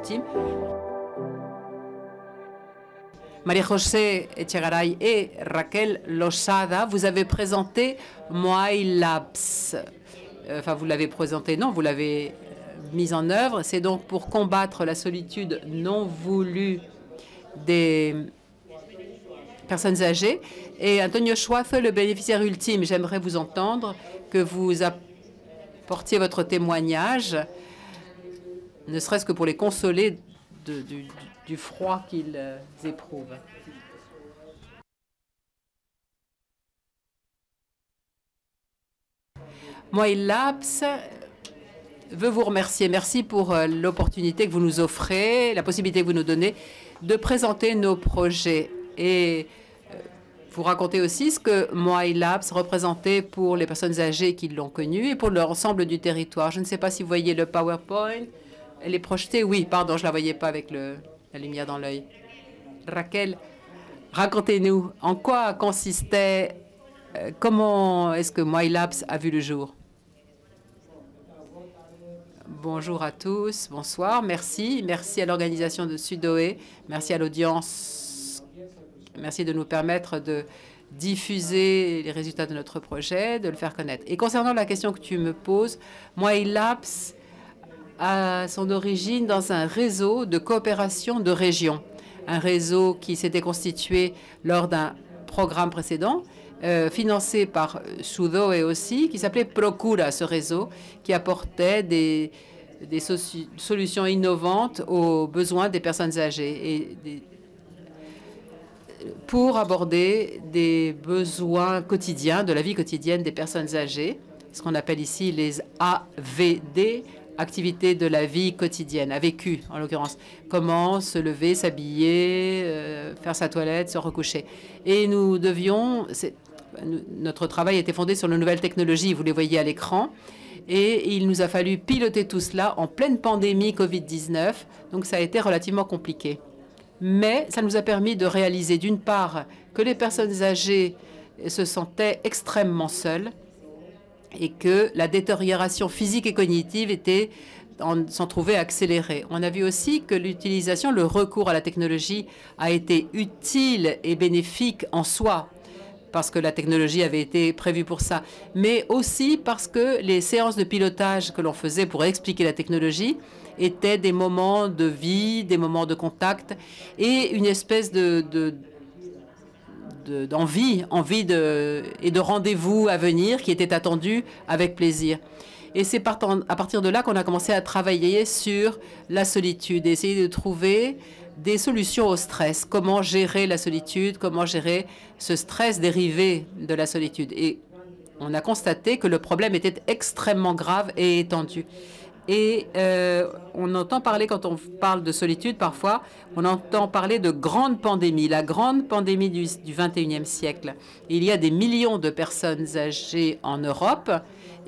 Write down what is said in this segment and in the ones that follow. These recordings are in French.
Ultime. María-José Echegaray et Raquel Losada, vous avez présenté MyLabs. Enfin, vous l'avez présenté, non, vous l'avez mise en œuvre. C'est donc pour combattre la solitude non voulue des personnes âgées. Et Antonio Schwartz, le bénéficiaire ultime, j'aimerais vous entendre, que vous apportiez votre témoignage, ne serait-ce que pour les consoler du froid qu'ils éprouvent. MyLabs veut vous remercier. Merci pour l'opportunité que vous nous offrez, la possibilité que vous nous donnez de présenter nos projets et vous raconter aussi ce que MyLabs représentait pour les personnes âgées qui l'ont connu et pour l'ensemble du territoire. Je ne sais pas si vous voyez le PowerPoint. Elle est projetée. Oui, pardon, je ne la voyais pas avec la lumière dans l'œil. Raquel, racontez-nous en quoi consistait, comment est-ce que MyLabs a vu le jour? Bonjour à tous, bonsoir, merci. Merci à l'organisation de Sudoé, merci à l'audience, merci de nous permettre de diffuser les résultats de notre projet, de le faire connaître. Et concernant la question que tu me poses, MyLabs a son origine dans un réseau de coopération de régions, un réseau qui s'était constitué lors d'un programme précédent, financé par Sudoé aussi, qui s'appelait Procura, ce réseau, qui apportait des solutions innovantes aux besoins des personnes âgées et pour aborder des besoins quotidiens, de la vie quotidienne des personnes âgées, ce qu'on appelle ici les AVD, activités de la vie quotidienne, a vécu en l'occurrence, comment se lever, s'habiller, faire sa toilette, se recoucher. Et nous devions, notre travail était fondé sur de nouvelles technologies, vous les voyez à l'écran, et il nous a fallu piloter tout cela en pleine pandémie Covid-19, donc ça a été relativement compliqué. Mais ça nous a permis de réaliser d'une part que les personnes âgées se sentaient extrêmement seules, et que la détérioration physique et cognitive s'en trouvait accélérée. On a vu aussi que l'utilisation, le recours à la technologie a été utile et bénéfique en soi, parce que la technologie avait été prévue pour ça, mais aussi parce que les séances de pilotage que l'on faisait pour expliquer la technologie étaient des moments de vie, des moments de contact et une espèce d'envie et de rendez-vous à venir qui était attendu avec plaisir. Et c'est à partir de là qu'on a commencé à travailler sur la solitude, essayer de trouver des solutions au stress. Comment gérer la solitude, comment gérer ce stress dérivé de la solitude. Et on a constaté que le problème était extrêmement grave et étendu. Et on entend parler, quand on parle de solitude, parfois, on entend parler de grande pandémie, la grande pandémie du 21e siècle. Il y a des millions de personnes âgées en Europe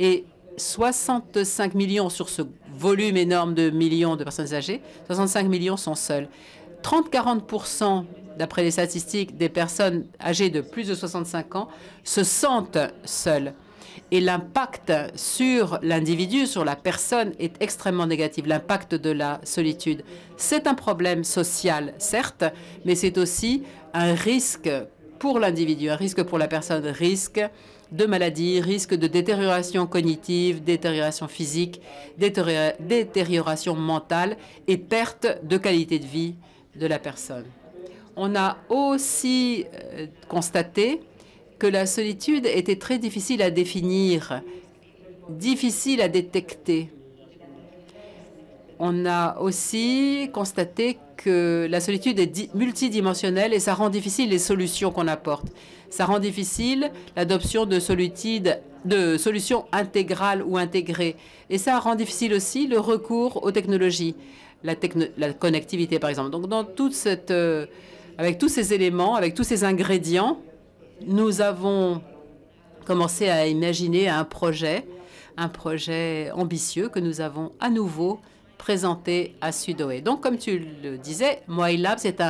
et 65 millions sur ce volume énorme de millions de personnes âgées, 65 millions sont seules. 30-40%, d'après les statistiques, des personnes âgées de plus de 65 ans se sentent seules. Et l'impact sur l'individu, sur la personne, est extrêmement négatif. L'impact de la solitude, c'est un problème social, certes, mais c'est aussi un risque pour l'individu, un risque pour la personne, risque de maladie, risque de détérioration cognitive, détérioration physique, détérioration mentale et perte de qualité de vie de la personne. On a aussi constaté que la solitude était très difficile à définir, difficile à détecter. On a aussi constaté que la solitude est multidimensionnelle et ça rend difficile les solutions qu'on apporte. Ça rend difficile l'adoption de solutions intégrales ou intégrées. Et ça rend difficile aussi le recours aux technologies, la connectivité par exemple. Donc dans avec tous ces éléments, avec tous ces ingrédients, nous avons commencé à imaginer un projet ambitieux que nous avons à nouveau présenté à Sudoé. Donc, comme tu le disais, MyLabs c'est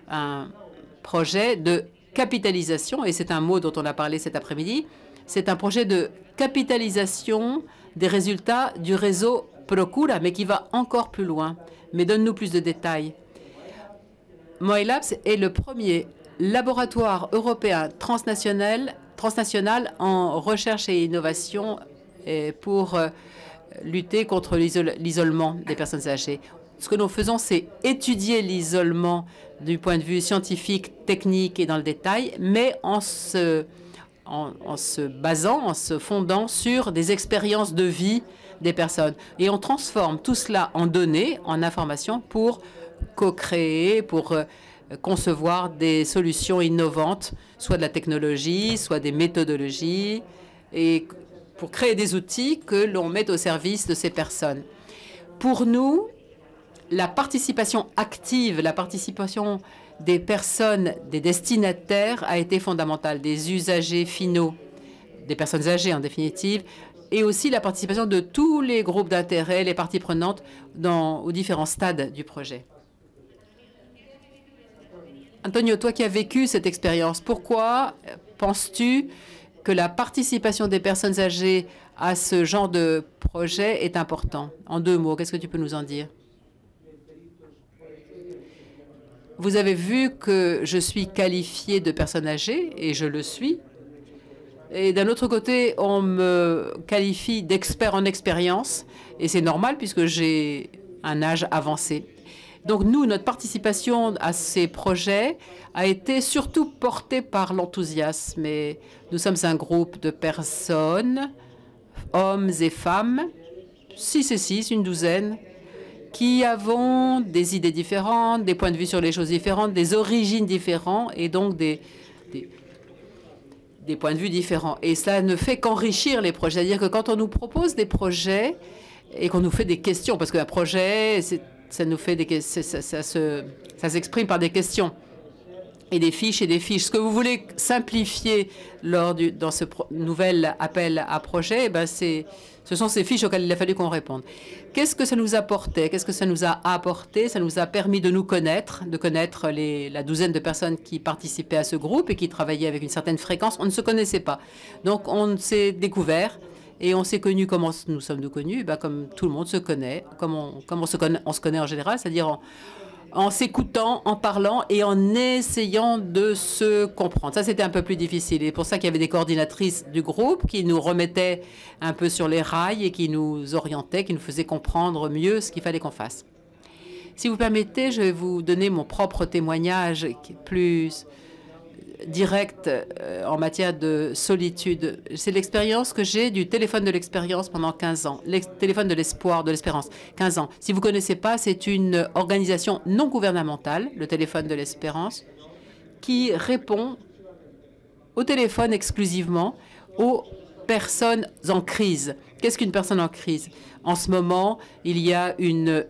un projet de capitalisation, et c'est un mot dont on a parlé cet après-midi. C'est un projet de capitalisation des résultats du réseau procura, mais qui va encore plus loin. Mais donne-nous plus de détails. Moai Labs est le premier laboratoire européen transnational en recherche et innovation pour lutter contre l'isolement des personnes âgées. Ce que nous faisons, c'est étudier l'isolement du point de vue scientifique, technique et dans le détail, mais en se basant, en se fondant sur des expériences de vie des personnes. Et on transforme tout cela en données, en informations pour co-créer, pour concevoir des solutions innovantes, soit de la technologie, soit des méthodologies, et pour créer des outils que l'on met au service de ces personnes. Pour nous, la participation active, la participation des personnes, des destinataires a été fondamentale, des usagers finaux, des personnes âgées en définitive, et aussi la participation de tous les groupes d'intérêt, les parties prenantes aux différents stades du projet. Antonio, toi qui as vécu cette expérience, pourquoi penses-tu que la participation des personnes âgées à ce genre de projet est important? En 2 mots, qu'est-ce que tu peux nous en dire? Vous avez vu que je suis qualifiée de personne âgée, et je le suis. Et d'un autre côté, on me qualifie d'expert en expérience, et c'est normal puisque j'ai un âge avancé. Donc nous, notre participation à ces projets a été surtout portée par l'enthousiasme. Et nous sommes un groupe de personnes, hommes et femmes, 6 et 6, une douzaine, qui avons des idées différentes, des points de vue sur les choses différentes, des origines différentes et donc des points de vue différents. Et cela ne fait qu'enrichir les projets. C'est-à-dire que quand on nous propose des projets et qu'on nous fait des questions, parce qu'un projet, ça s'exprime par des questions et des fiches et des fiches. Ce que vous voulez simplifier dans ce nouvel appel à projet, ce sont ces fiches auxquelles il a fallu qu'on réponde. Qu'est-ce que ça nous apportait? Qu'est-ce que ça nous a apporté? Ça nous a permis de nous connaître, la douzaine de personnes qui participaient à ce groupe et qui travaillaient avec une certaine fréquence. On ne se connaissait pas. Donc, on s'est découvert et on s'est connus. Comment nous sommes-nous connus? Comme tout le monde se connaît, comme on se connaît en général, c'est-à-dire en s'écoutant, en parlant et en essayant de se comprendre. Ça, c'était un peu plus difficile. Et pour ça qu'il y avait des coordinatrices du groupe qui nous remettaient un peu sur les rails et qui nous orientaient, qui nous faisaient comprendre mieux ce qu'il fallait qu'on fasse. Si vous permettez, je vais vous donner mon propre témoignage qui est plus direct en matière de solitude. C'est l'expérience que j'ai du téléphone de l'expérience pendant 15 ans. Le téléphone de l'espoir, de l'espérance, 15 ans. Si vous ne connaissez pas, c'est une organisation non gouvernementale, le téléphone de l'espérance, qui répond au téléphone exclusivement aux personnes en crise. Qu'est-ce qu'une personne en crise? En ce moment, il y a une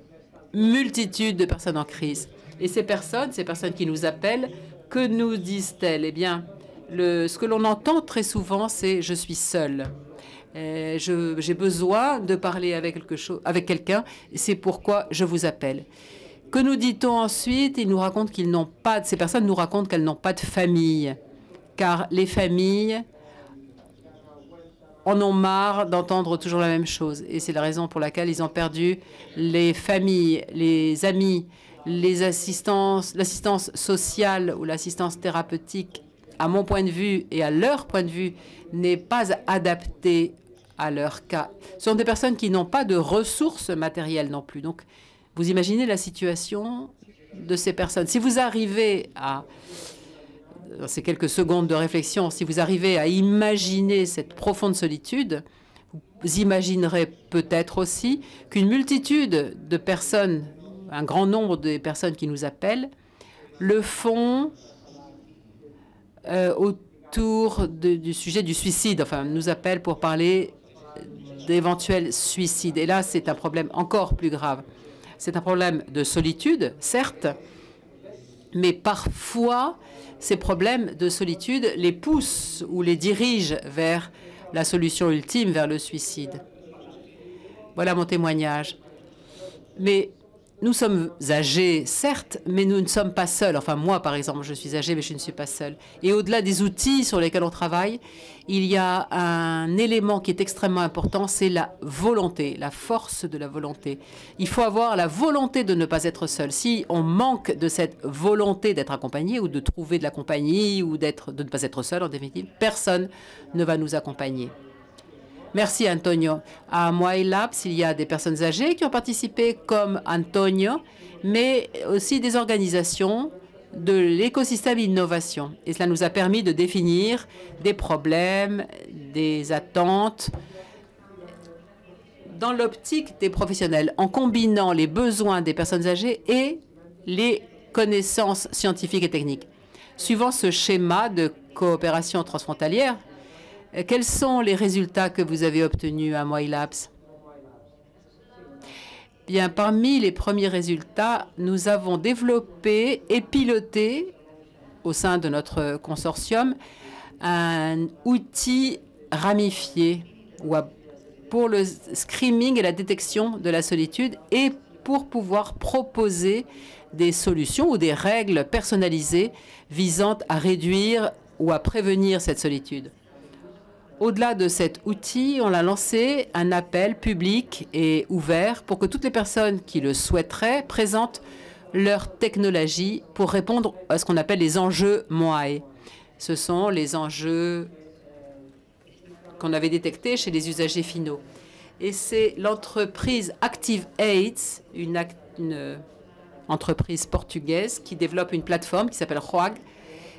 multitude de personnes en crise. Et ces personnes qui nous appellent, que nous disent-elles? Eh bien, ce que l'on entend très souvent, c'est « je suis seule ». J'ai besoin de parler avec quelqu'un, c'est pourquoi je vous appelle. Que nous dit-on ensuite? Ces personnes nous racontent qu'elles n'ont pas de famille, car les familles en ont marre d'entendre toujours la même chose. Et c'est la raison pour laquelle ils ont perdu les familles, les amis, l'assistance sociale ou l'assistance thérapeutique, à mon point de vue et à leur point de vue, n'est pas adaptée à leur cas. Ce sont des personnes qui n'ont pas de ressources matérielles non plus. Donc, vous imaginez la situation de ces personnes. Si vous arrivez dans ces quelques secondes de réflexion, si vous arrivez à imaginer cette profonde solitude, vous imaginerez peut-être aussi qu'une multitude de personnes, un grand nombre de personnes qui nous appellent, le font autour du sujet du suicide. Enfin, nous appellent pour parler d'éventuels suicides. Et là, c'est un problème encore plus grave. C'est un problème de solitude, certes, mais parfois, ces problèmes de solitude les poussent ou les dirigent vers la solution ultime, vers le suicide. Voilà mon témoignage. Mais nous sommes âgés, certes, mais nous ne sommes pas seuls. Enfin, moi, par exemple, je suis âgée, mais je ne suis pas seule. Et au-delà des outils sur lesquels on travaille, il y a un élément qui est extrêmement important, c'est la volonté, la force de la volonté. Il faut avoir la volonté de ne pas être seul. Si on manque de cette volonté d'être accompagné ou de trouver de la compagnie ou de ne pas être seul, en définitive, personne ne va nous accompagner. Merci, Antonio. À Moai Labs, il y a des personnes âgées qui ont participé comme Antonio, mais aussi des organisations de l'écosystème innovation. Et cela nous a permis de définir des problèmes, des attentes dans l'optique des professionnels, en combinant les besoins des personnes âgées et les connaissances scientifiques et techniques. Suivant ce schéma de coopération transfrontalière, quels sont les résultats que vous avez obtenus à Moai Labs? Bien, parmi les premiers résultats, nous avons développé et piloté au sein de notre consortium un outil ramifié pour le screening et la détection de la solitude et pour pouvoir proposer des solutions ou des règles personnalisées visant à réduire ou à prévenir cette solitude. Au-delà de cet outil, on a lancé un appel public et ouvert pour que toutes les personnes qui le souhaiteraient présentent leur technologie pour répondre à ce qu'on appelle les enjeux Moai. Ce sont les enjeux qu'on avait détectés chez les usagers finaux. Et c'est l'entreprise Active Aids, une entreprise portugaise qui développe une plateforme qui s'appelle Roag,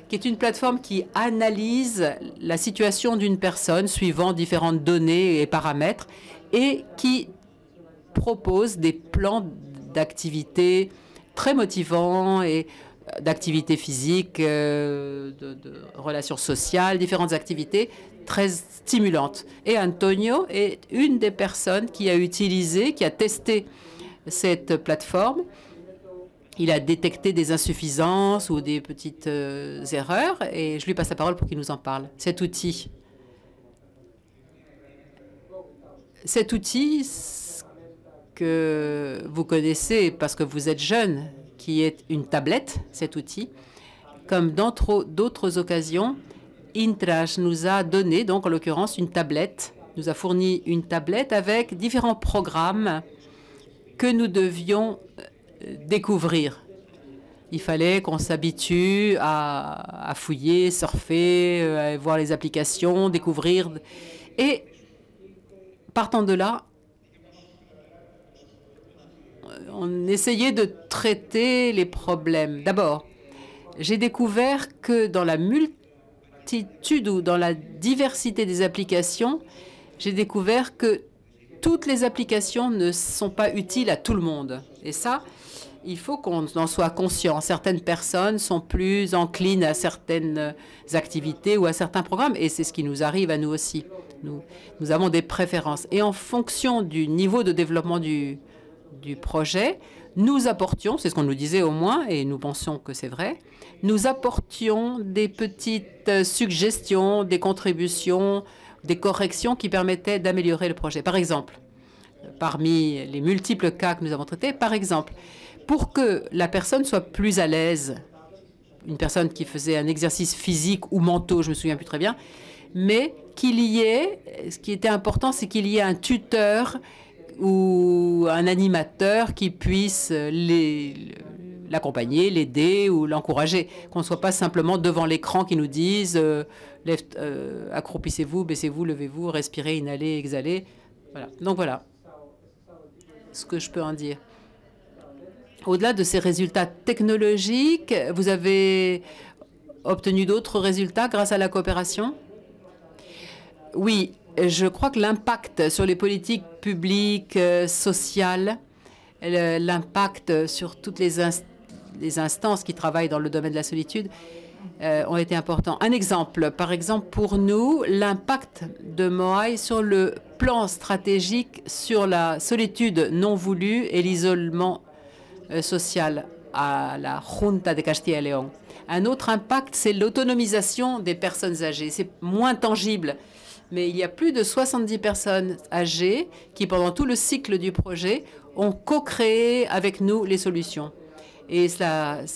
qui est une plateforme qui analyse la situation d'une personne suivant différentes données et paramètres et qui propose des plans d'activité très motivants et d'activités physiques, de relations sociales, différentes activités très stimulantes. Et Antonio est une des personnes qui a utilisé, qui a testé cette plateforme. Il a détecté des insuffisances ou des petites erreurs et je lui passe la parole pour qu'il nous en parle. Cet outil, que vous connaissez parce que vous êtes jeune, qui est une tablette, cet outil, comme dans d'autres occasions, Intrage nous a donné, donc en l'occurrence, une tablette, nous a fourni une tablette avec différents programmes que nous devions découvrir. Il fallait qu'on s'habitue à fouiller, surfer, voir les applications, découvrir. Et partant de là, on essayait de traiter les problèmes. D'abord, j'ai découvert que dans la multitude ou dans la diversité des applications, j'ai découvert que toutes les applications ne sont pas utiles à tout le monde. Et ça, il faut qu'on en soit conscient. Certaines personnes sont plus enclines à certaines activités ou à certains programmes, et c'est ce qui nous arrive à nous aussi. Nous avons des préférences. Et en fonction du niveau de développement du projet, nous apportions, c'est ce qu'on nous disait au moins, et nous pensons que c'est vrai, nous apportions des petites suggestions, des contributions, des corrections qui permettaient d'améliorer le projet. Par exemple, parmi les multiples cas que nous avons traités, par exemple, pour que la personne soit plus à l'aise, une personne qui faisait un exercice physique ou mentaux, je me souviens plus très bien, mais qu'il y ait, ce qui était important, c'est qu'il y ait un tuteur ou un animateur qui puisse l'accompagner, l'aider ou l'encourager, qu'on ne soit pas simplement devant l'écran qui nous dise accroupissez-vous, baissez-vous, levez-vous, respirez, inhalez, exhalez. Voilà. Donc voilà ce que je peux en dire. Au-delà de ces résultats technologiques, vous avez obtenu d'autres résultats grâce à la coopération? Oui, je crois que l'impact sur les politiques publiques, sociales, l'impact sur toutes les instances qui travaillent dans le domaine de la solitude ont été importants. Un exemple, par exemple, pour nous, l'impact de Moai sur le plan stratégique sur la solitude non voulue et l'isolement social à la Junta de Castilla y León. Un autre impact, c'est l'autonomisation des personnes âgées. C'est moins tangible, mais il y a plus de 70 personnes âgées qui, pendant tout le cycle du projet, ont co-créé avec nous les solutions. Et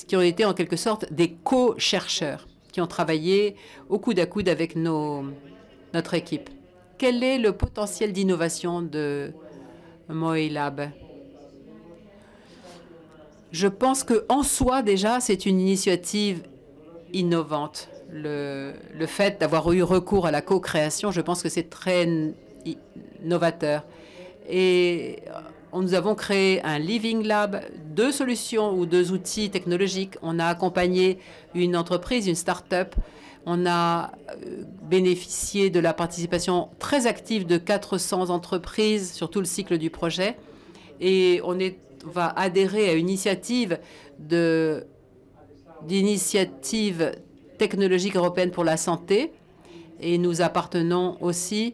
qui ont été en quelque sorte des co-chercheurs qui ont travaillé au coude à coude avec notre équipe. Quel est le potentiel d'innovation de MOILab? Je pense qu'en soi, déjà, c'est une initiative innovante. Le fait d'avoir eu recours à la co-création, je pense que c'est très novateur. Et nous avons créé un Living Lab, 2 solutions ou 2 outils technologiques. On a accompagné une entreprise, une start-up. On a bénéficié de la participation très active de 400 entreprises sur tout le cycle du projet. Et on va adhérer à une initiative d'initiative technologique européenne pour la santé. Et nous appartenons aussi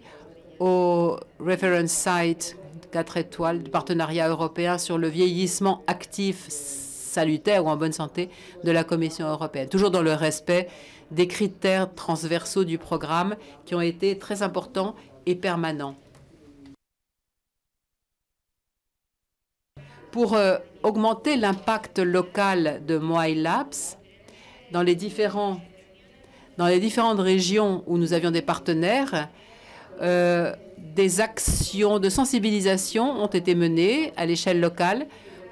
au Reference Site 4 étoiles du partenariat européen sur le vieillissement actif, salutaire ou en bonne santé de la Commission européenne, toujours dans le respect des critères transversaux du programme qui ont été très importants et permanents. Pour augmenter l'impact local de MOILab dans les différentes régions où nous avions des partenaires, des actions de sensibilisation ont été menées à l'échelle locale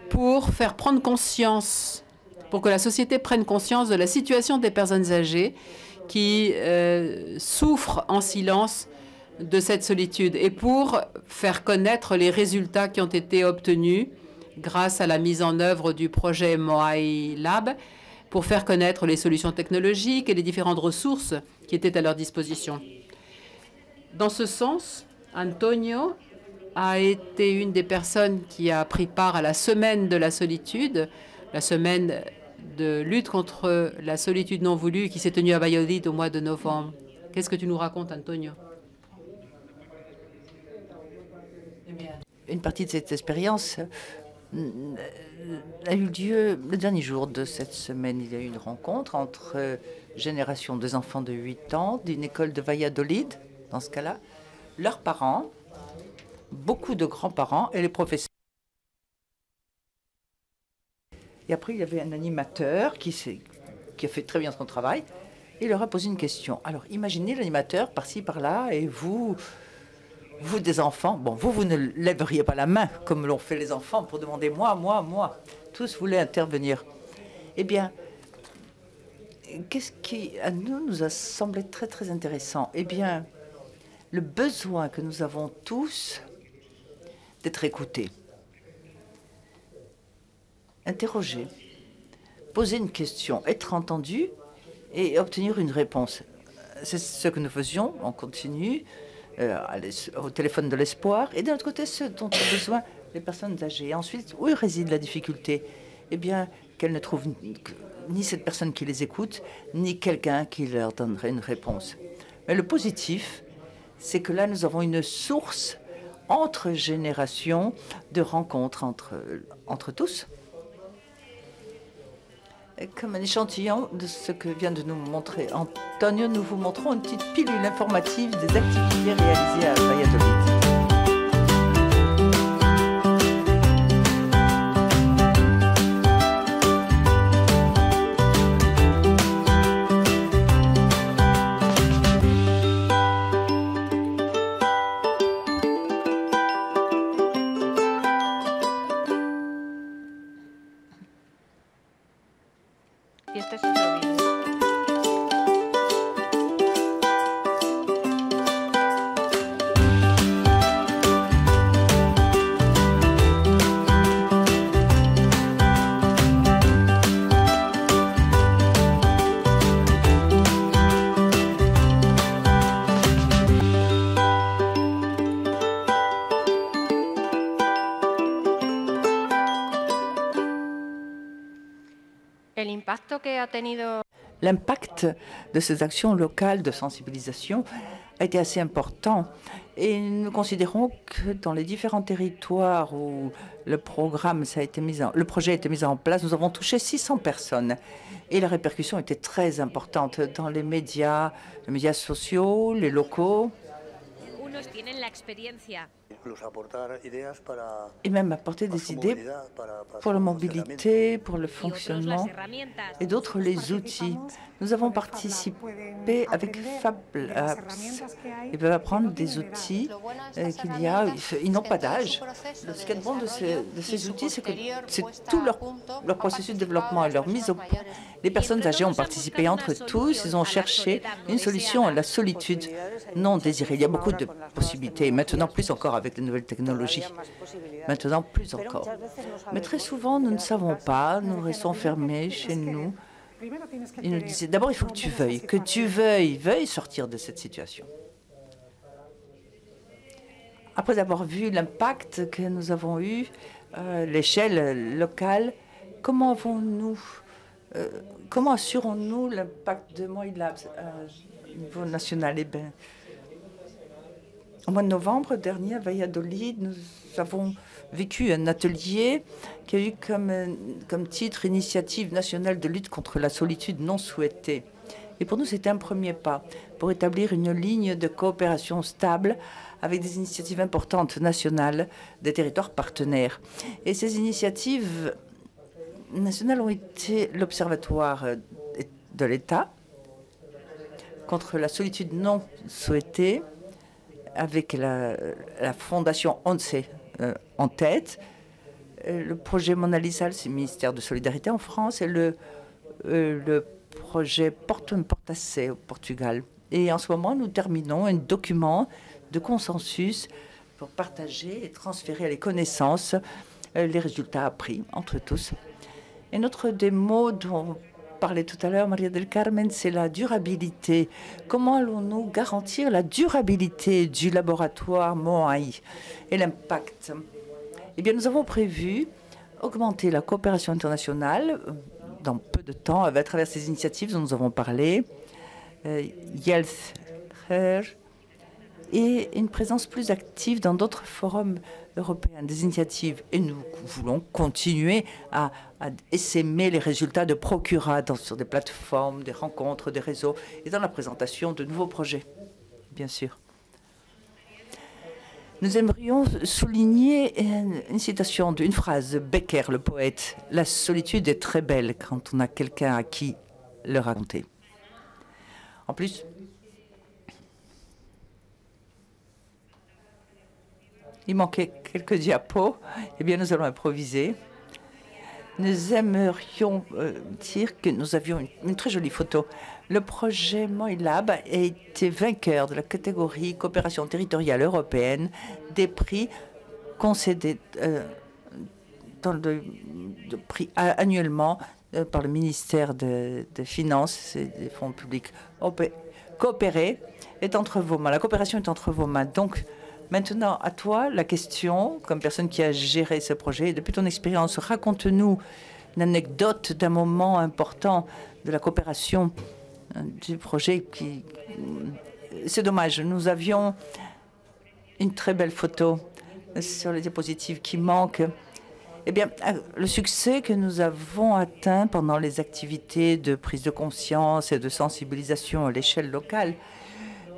pour faire prendre conscience, pour que la société prenne conscience de la situation des personnes âgées qui souffrent en silence de cette solitude et pour faire connaître les résultats qui ont été obtenus grâce à la mise en œuvre du projet MOILab, pour faire connaître les solutions technologiques et les différentes ressources qui étaient à leur disposition. Dans ce sens, Antonio a été une des personnes qui a pris part à la semaine de la solitude, la semaine de lutte contre la solitude non voulue qui s'est tenue à Valladolid au mois de novembre. Qu'est-ce que tu nous racontes, Antonio? Une partie de cette expérience a eu lieu le dernier jour de cette semaine. Il y a eu une rencontre entre génération des enfants de 8 ans d'une école de Valladolid, dans ce cas-là, leurs parents, beaucoup de grands-parents et les professeurs. Et après, il y avait un animateur qui a fait très bien son travail. Il leur a posé une question. Alors, imaginez l'animateur par-ci, par-là, et vous des enfants, bon, vous ne lèveriez pas la main comme l'ont fait les enfants pour demander moi. Tous voulaient intervenir. Eh bien, qu'est-ce qui, à nous a semblé très, très intéressant? Eh bien, le besoin que nous avons tous d'être écoutés, interrogés, poser une question, être entendus et obtenir une réponse. C'est ce que nous faisions, on continue. Au téléphone de l'espoir, et d'un autre côté, ce dont ont besoin les personnes âgées. Ensuite, où réside la difficulté? Eh bien, qu'elles ne trouvent ni cette personne qui les écoute, ni quelqu'un qui leur donnerait une réponse. Mais le positif, c'est que là, nous avons une source entre générations de rencontres entre tous. Comme un échantillon de ce que vient de nous montrer Antonio, nous vous montrons une petite pilule informative des activités réalisées à Valladolid. L'impact de ces actions locales de sensibilisation a été assez important et nous considérons que dans les différents territoires où le projet a été mis en place, nous avons touché 600 personnes et la répercussion était très importante dans les médias sociaux, les locaux. et même apporter des idées pour la mobilité, pour le fonctionnement et d'autres les outils. Nous avons participé avec Fab Labs. Ils peuvent apprendre des outils qu'il y a. Ils n'ont pas d'âge. Ce qui est bon de ces outils, c'est que c'est tout leur processus de développement et leur mise au point. Les personnes âgées ont participé entre tous. Ils ont cherché une solution à la solitude non désirée. Il y a beaucoup de possibilités. Maintenant, plus encore avec les nouvelles technologies. Maintenant, plus encore. Mais très souvent, nous ne savons pas. Nous restons fermés chez nous. Ils nous disaient, d'abord, il faut que tu veuilles sortir de cette situation. Après avoir vu l'impact que nous avons eu, l'échelle locale, comment assurons-nous l'impact de MOILAB au niveau national? Eh bien, au mois de novembre dernier, à Valladolid, nous avons vécu un atelier qui a eu comme titre Initiative nationale de lutte contre la solitude non souhaitée. Et pour nous, c'était un premier pas pour établir une ligne de coopération stable avec des initiatives importantes nationales des territoires partenaires. Et ces initiatives nationales ont été l'Observatoire de l'État contre la solitude non souhaitée, avec la fondation ONCE en tête, le projet Mona Lisa, c'est le ministère de Solidarité en France, et le projet Portace au Portugal. Et en ce moment, nous terminons un document de consensus pour partager et transférer les connaissances, les résultats appris entre tous. Et notre démo dont parlait tout à l'heure Maria del Carmen, c'est la durabilité. Comment allons-nous garantir la durabilité du laboratoire Moai et l'impact? Eh bien, nous avons prévu augmenter la coopération internationale dans peu de temps à travers ces initiatives dont nous avons parlé, Health Care, et une présence plus active dans d'autres forums européens, des initiatives. Et nous voulons continuer à essaimer les résultats de Procura sur des plateformes, des rencontres, des réseaux et dans la présentation de nouveaux projets, bien sûr. Nous aimerions souligner une citation d'une phrase de Becker, le poète. « La solitude est très belle quand on a quelqu'un à qui le raconter. » En plus, il manquait quelques diapos. Eh bien, nous allons improviser. Nous aimerions dire que nous avions une très jolie photo. Le projet MOILAB a été vainqueur de la catégorie coopération territoriale européenne des prix concédés prix annuellement par le ministère des Finances et des Fonds publics. Coopérer est entre vos mains. La coopération est entre vos mains. Donc, maintenant, à toi, la question, comme personne qui a géré ce projet, depuis ton expérience, raconte-nous une anecdote d'un moment important de la coopération du projet. C'est dommage, nous avions une très belle photo sur les diapositives qui manque. Eh bien, le succès que nous avons atteint pendant les activités de prise de conscience et de sensibilisation à l'échelle locale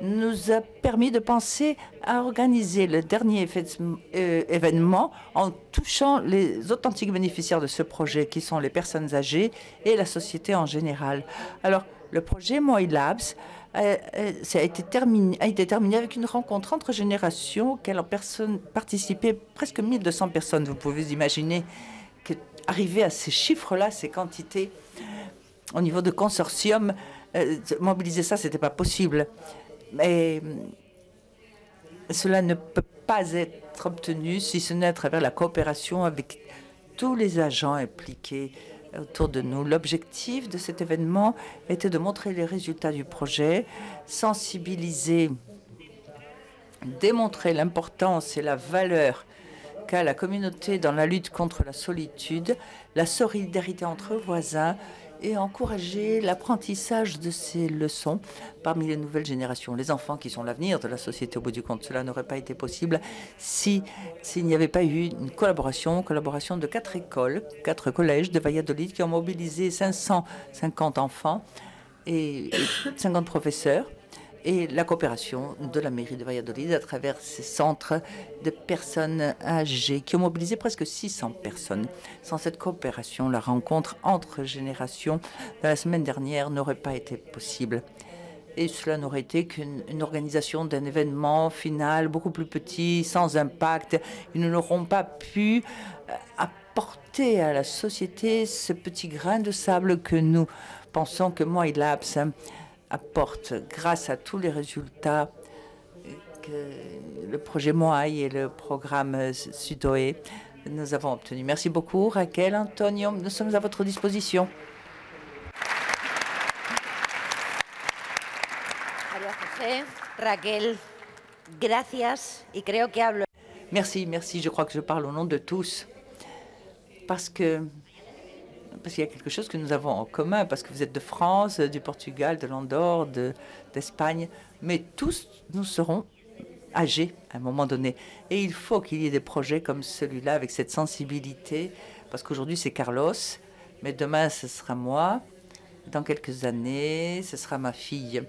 nous a permis de penser à organiser le dernier événement en touchant les authentiques bénéficiaires de ce projet, qui sont les personnes âgées et la société en général. Alors, le projet MOILAB a été terminé avec une rencontre entre générations auquel ont participé presque 1200 personnes. Vous pouvez imaginer qu'arriver à ces chiffres-là, ces quantités, au niveau de consortium, mobiliser ça, ce n'était pas possible. Mais cela ne peut pas être obtenu si ce n'est à travers la coopération avec tous les agents impliqués autour de nous. L'objectif de cet événement était de montrer les résultats du projet, sensibiliser, démontrer l'importance et la valeur qu'a la communauté dans la lutte contre la solitude, la solidarité entre voisins, et encourager l'apprentissage de ces leçons parmi les nouvelles générations. Les enfants qui sont l'avenir de la société au bout du compte. Cela n'aurait pas été possible s'il n'y avait pas eu une collaboration de 4 écoles, 4 collèges de Valladolid qui ont mobilisé 550 enfants et 50 professeurs et la coopération de la mairie de Valladolid à travers ces centres de personnes âgées qui ont mobilisé presque 600 personnes. Sans cette coopération, la rencontre entre générations de la semaine dernière n'aurait pas été possible. Et cela n'aurait été qu'une organisation d'un événement final beaucoup plus petit, sans impact. Ils n'auront pas pu apporter à la société ce petit grain de sable que nous pensons que Moai Labs apporte grâce à tous les résultats que le projet Moai et le programme Sudoe nous avons obtenus. Merci beaucoup, Raquel, Antonio. Nous sommes à votre disposition. Raquel, gracias. Y creo que hablo. Merci, merci. Je crois que je parle au nom de tous. Parce qu'il y a quelque chose que nous avons en commun, parce que vous êtes de France, du Portugal, de l'Andorre, d'Espagne, mais tous nous serons âgés à un moment donné. Et il faut qu'il y ait des projets comme celui-là, avec cette sensibilité, parce qu'aujourd'hui c'est Carlos, mais demain ce sera moi, dans quelques années ce sera ma fille.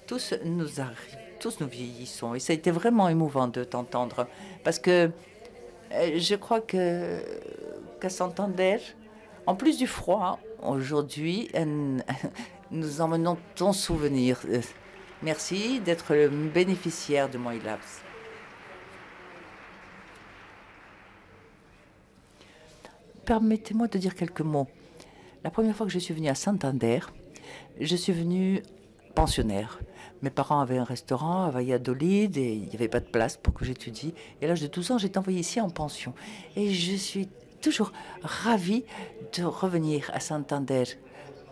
Tous nous arrivent, tous nous vieillissons, et ça a été vraiment émouvant de t'entendre, parce que je crois qu'à Santander, en plus du froid, aujourd'hui, nous emmenons ton souvenir. Merci d'être le bénéficiaire de Moai Labs. Permettez-moi de dire quelques mots. La première fois que je suis venue à Santander, je suis venue pensionnaire. Mes parents avaient un restaurant à Valladolid et il n'y avait pas de place pour que j'étudie. Et à l'âge de 12 ans, j'étais envoyée ici en pension. Et je suis toujours ravie de revenir à Santander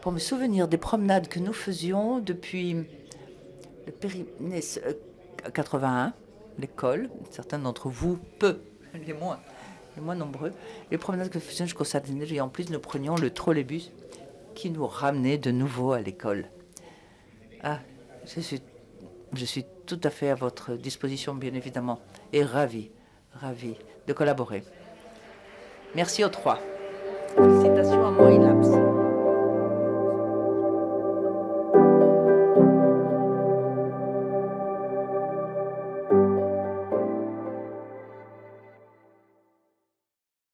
pour me souvenir des promenades que nous faisions depuis le Pyrénées 81, l'école. Certains d'entre vous, peu, les moins nombreux. Les promenades que nous faisions jusqu'au Sardinel. Et en plus, nous prenions le trolleybus qui nous ramenait de nouveau à l'école. Ah, je suis tout à fait à votre disposition, bien évidemment, et ravie de collaborer. Merci aux trois.